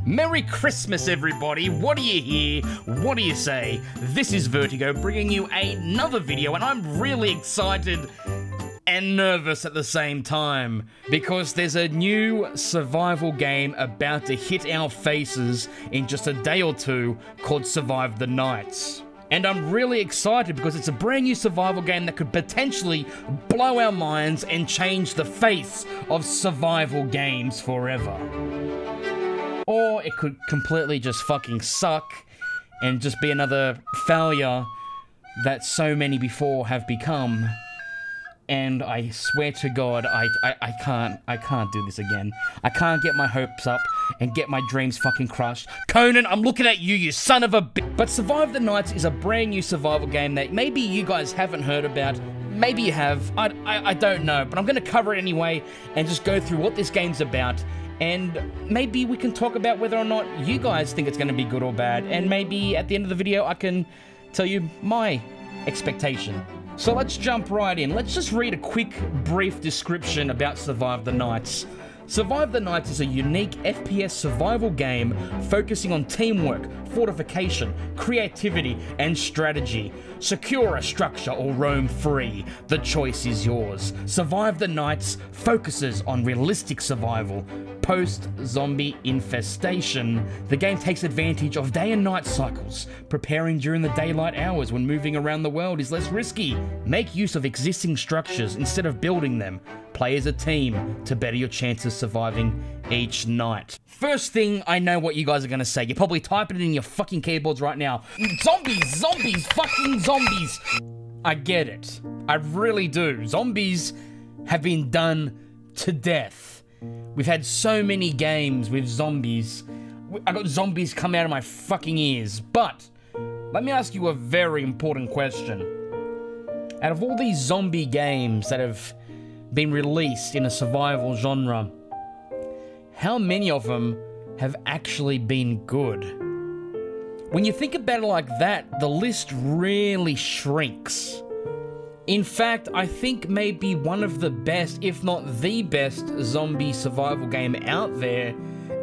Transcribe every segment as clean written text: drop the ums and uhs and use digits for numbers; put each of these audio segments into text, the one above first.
Merry Christmas, everybody! What do you hear? What do you say? This is VERTiiGO bringing you another video, and I'm really excited and nervous at the same time because there's a new survival game about to hit our faces in just a day or two called Survive the Nights. And I'm really excited because it's a brand new survival game that could potentially blow our minds and change the face of survival games forever. Or it could completely just fucking suck and just be another failure that so many before have become. And I swear to God, I can't do this again. I can't get my hopes up and get my dreams fucking crushed. Conan, I'm looking at you, you son of a bitch. But Survive the Nights is a brand new survival game that maybe you guys haven't heard about. Maybe you have. I don't know. But I'm going to cover it anyway and just go through what this game's about. And maybe we can talk about whether or not you guys think it's going to be good or bad. And maybe at the end of the video, I can tell you my expectation. So let's jump right in. Let's just read a quick, brief description about Survive the Nights. Survive the Nights is a unique FPS survival game focusing on teamwork, fortification, creativity, and strategy. Secure a structure or roam free. The choice is yours. Survive the Nights focuses on realistic survival, post-zombie infestation. The game takes advantage of day and night cycles. Preparing during the daylight hours when moving around the world is less risky. Make use of existing structures instead of building them. Play as a team to better your chances surviving each night. First thing, I know what you guys are gonna say. You're probably typing it in your fucking keyboards right now. Zombies, zombies, fucking zombies. I get it. I really do. Zombies have been done to death. We've had so many games with zombies. I got zombies come out of my fucking ears. But let me ask you a very important question. Out of all these zombie games that have been released in a survival genre, how many of them have actually been good? When you think about it like that, the list really shrinks. In fact, I think maybe one of the best, if not the best, zombie survival game out there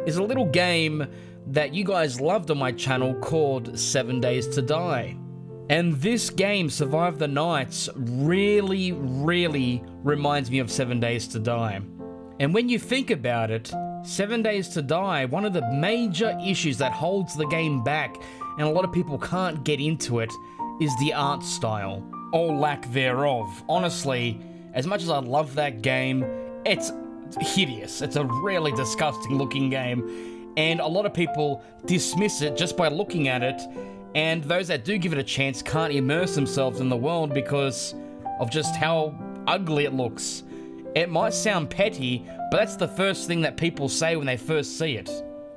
is a little game that you guys loved on my channel called 7 Days to Die. And this game, Survive the Nights, really reminds me of 7 Days to Die. And when you think about it, 7 Days to Die, one of the major issues that holds the game back, and a lot of people can't get into it, is the art style, or lack thereof. Honestly, as much as I love that game, it's hideous. It's a really disgusting looking game, and a lot of people dismiss it just by looking at it. And those that do give it a chance can't immerse themselves in the world because of just how ugly it looks. It might sound petty, but that's the first thing that people say when they first see it.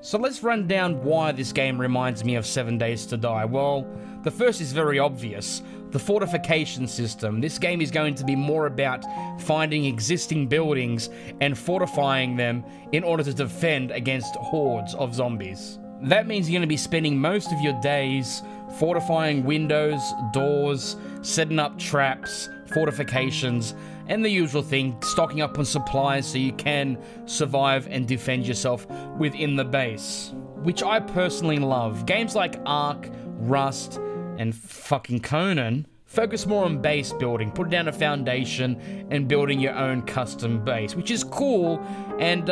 So let's run down why this game reminds me of 7 Days to Die. Well, the first is very obvious. The fortification system. This game is going to be more about finding existing buildings and fortifying them in order to defend against hordes of zombies. That means you're going to be spending most of your days fortifying windows, doors, setting up traps, fortifications, and the usual thing, stocking up on supplies so you can survive and defend yourself within the base, which I personally love. Games like Ark, Rust, and fucking Conan focus more on base building, putting down a foundation and building your own custom base, which is cool and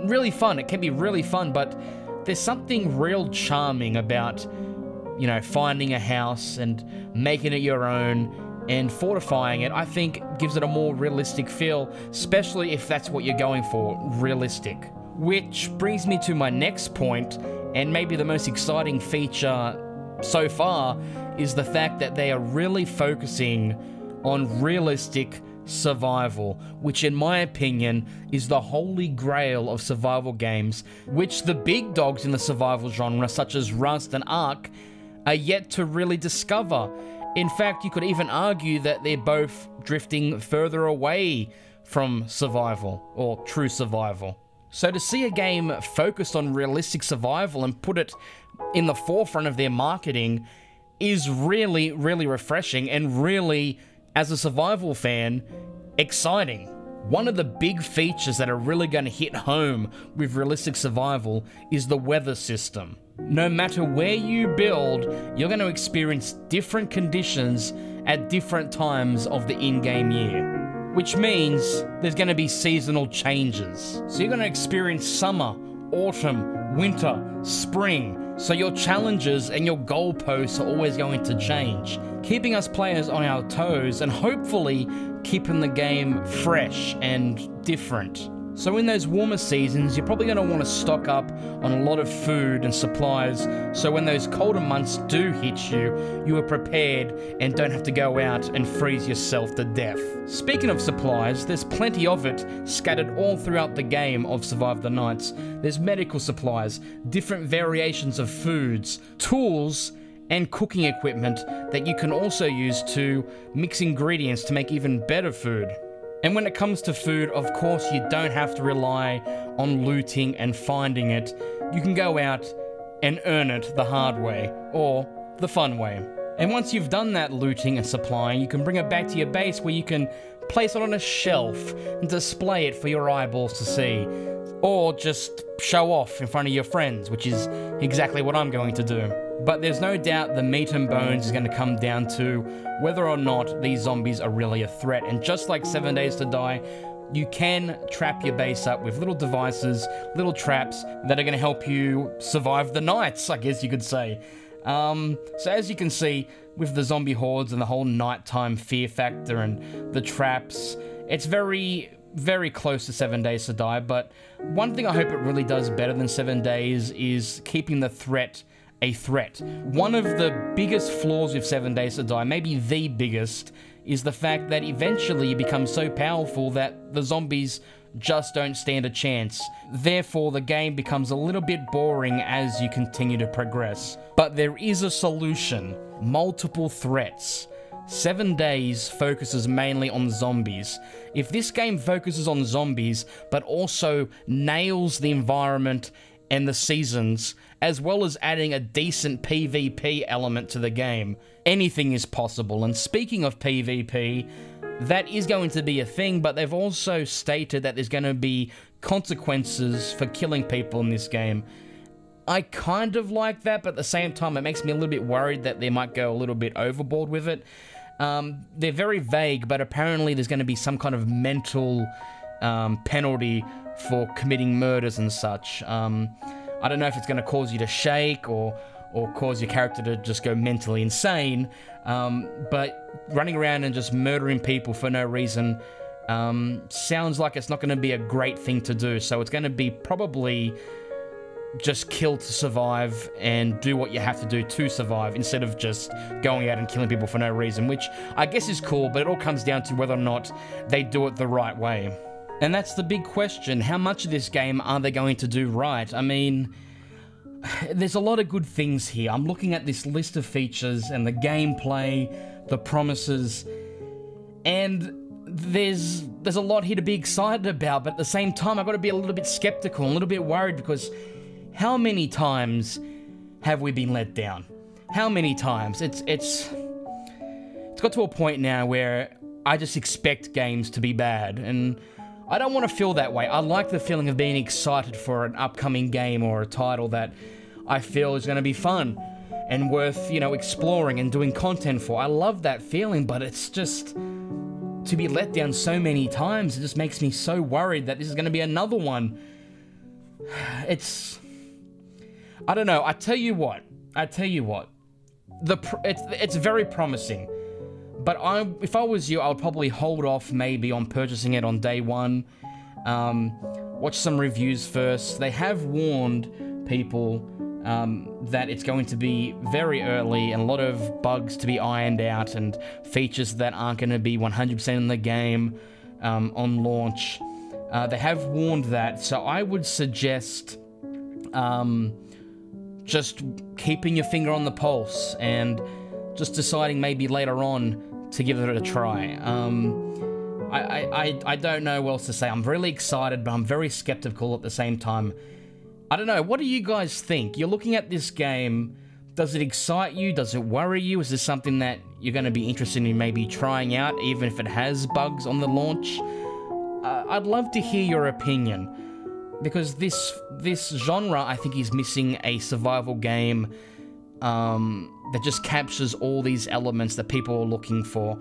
really fun. It can be really fun, but there's something real charming about, you know, finding a house and making it your own and fortifying it. I think gives it a more realistic feel, especially if that's what you're going for, realistic. Which brings me to my next point, and maybe the most exciting feature so far, is the fact that they are really focusing on realistic survival, which in my opinion is the holy grail of survival games, which the big dogs in the survival genre such as Rust and Ark are yet to really discover. In fact, you could even argue that they're both drifting further away from survival, or true survival. So to see a game focused on realistic survival and put it in the forefront of their marketing is really refreshing and really, as a survival fan, exciting. One of the big features that are really going to hit home with realistic survival is the weather system. No matter where you build, you're going to experience different conditions at different times of the in-game year, which means there's going to be seasonal changes. So you're going to experience summer, autumn, winter, spring. So your challenges and your goalposts are always going to change, keeping us players on our toes and hopefully keeping the game fresh and different. So in those warmer seasons, you're probably going to want to stock up on a lot of food and supplies, so when those colder months do hit you, you are prepared and don't have to go out and freeze yourself to death. Speaking of supplies, there's plenty of it scattered all throughout the game of Survive the Nights. There's medical supplies, different variations of foods, tools, and cooking equipment that you can also use to mix ingredients to make even better food. And when it comes to food, of course, you don't have to rely on looting and finding it. You can go out and earn it the hard way, or the fun way. And once you've done that looting and supplying, you can bring it back to your base where you can place it on a shelf and display it for your eyeballs to see. Or just show off in front of your friends, which is exactly what I'm going to do. But there's no doubt the meat and bones is going to come down to whether or not these zombies are really a threat. And just like 7 Days to Die, you can trap your base up with little devices, little traps that are going to help you survive the nights, I guess you could say. So as you can see, with the zombie hordes and the whole nighttime fear factor and the traps, it's very close to 7 Days to Die. But one thing I hope it really does better than 7 Days is keeping the threat a threat. One of the biggest flaws with 7 Days to Die, maybe the biggest, is the fact that eventually you become so powerful that the zombies just don't stand a chance. Therefore, the game becomes a little bit boring as you continue to progress. But there is a solution: multiple threats. 7 Days focuses mainly on zombies. If this game focuses on zombies, but also nails the environment and the seasons, as well as adding a decent PvP element to the game, anything is possible. And speaking of PvP, that is going to be a thing, but they've also stated that there's going to be consequences for killing people in this game. I kind of like that, but at the same time, it makes me a little bit worried that they might go a little bit overboard with it. They're very vague, but apparently there's going to be some kind of mental penalty for committing murders and such. I don't know if it's going to cause you to shake or cause your character to just go mentally insane, but running around and just murdering people for no reason sounds like it's not going to be a great thing to do. So it's going to be probably just kill to survive and do what you have to do to survive, instead of just going out and killing people for no reason, which I guess is cool, but it all comes down to whether or not they do it the right way. And that's the big question: how much of this game are they going to do right? I mean, there's a lot of good things here. I'm looking at this list of features and the gameplay, the promises, and there's a lot here to be excited about, but at the same time, I've got to be a little bit skeptical, a little bit worried, because how many times have we been let down? How many times? It's got to a point now where I just expect games to be bad, and I don't want to feel that way. I like the feeling of being excited for an upcoming game or a title that I feel is going to be fun and worth, you know, exploring and doing content for. I love that feeling, but it's just, to be let down so many times, it just makes me so worried that this is going to be another one. It's, I don't know. I tell you what, it's very promising. But if I was you, I would probably hold off maybe on purchasing it on day one. Watch some reviews first. They have warned people that it's going to be very early and a lot of bugs to be ironed out and features that aren't going to be 100% in the game on launch. They have warned that, so I would suggest just keeping your finger on the pulse and just deciding maybe later on to give it a try. I don't know what else to say. I'm really excited, but I'm very skeptical at the same time. I don't know, what do you guys think? You're looking at this game, does it excite you? Does it worry you? Is this something that you're going to be interested in maybe trying out, even if it has bugs on the launch? I'd love to hear your opinion, because this genre, I think, is missing a survival game that just captures all these elements that people are looking for.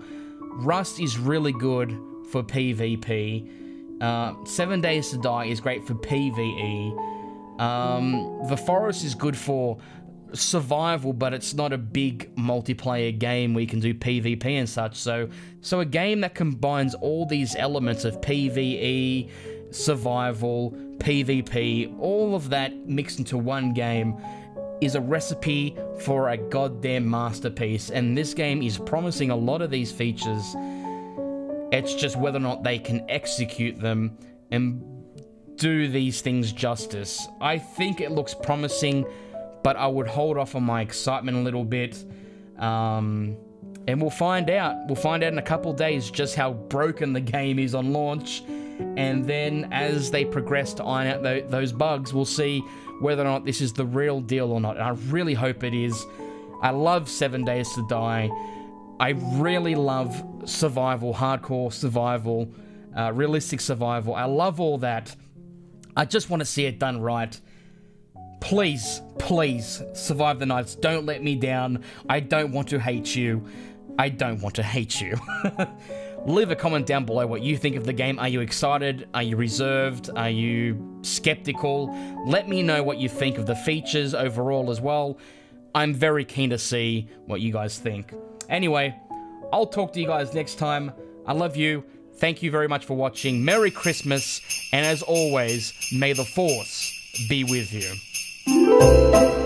Rust is really good for PvP. 7 Days to Die is great for PvE. The Forest is good for survival, but it's not a big multiplayer game where you can do PvP and such. So a game that combines all these elements of PvE, survival, PvP, all of that mixed into one game is a recipe for a goddamn masterpiece. And this game is promising a lot of these features. It's just whether or not they can execute them and do these things justice. I think it looks promising, but I would hold off on my excitement a little bit. And we'll find out. We'll find out in a couple days just how broken the game is on launch. And then as they progress to iron out those bugs, we'll see whether or not this is the real deal or not. And I really hope it is. I love 7 Days to Die. I really love survival, hardcore survival, realistic survival. I love all that. I just want to see it done right. Please, please, survive the nights. Don't let me down. I don't want to hate you. I don't want to hate you. Leave a comment down below what you think of the game. Are you excited? Are you reserved? Are you skeptical? Let me know what you think of the features overall as well. I'm very keen to see what you guys think. Anyway, I'll talk to you guys next time. I love you. Thank you very much for watching. Merry Christmas. And as always, may the Force be with you.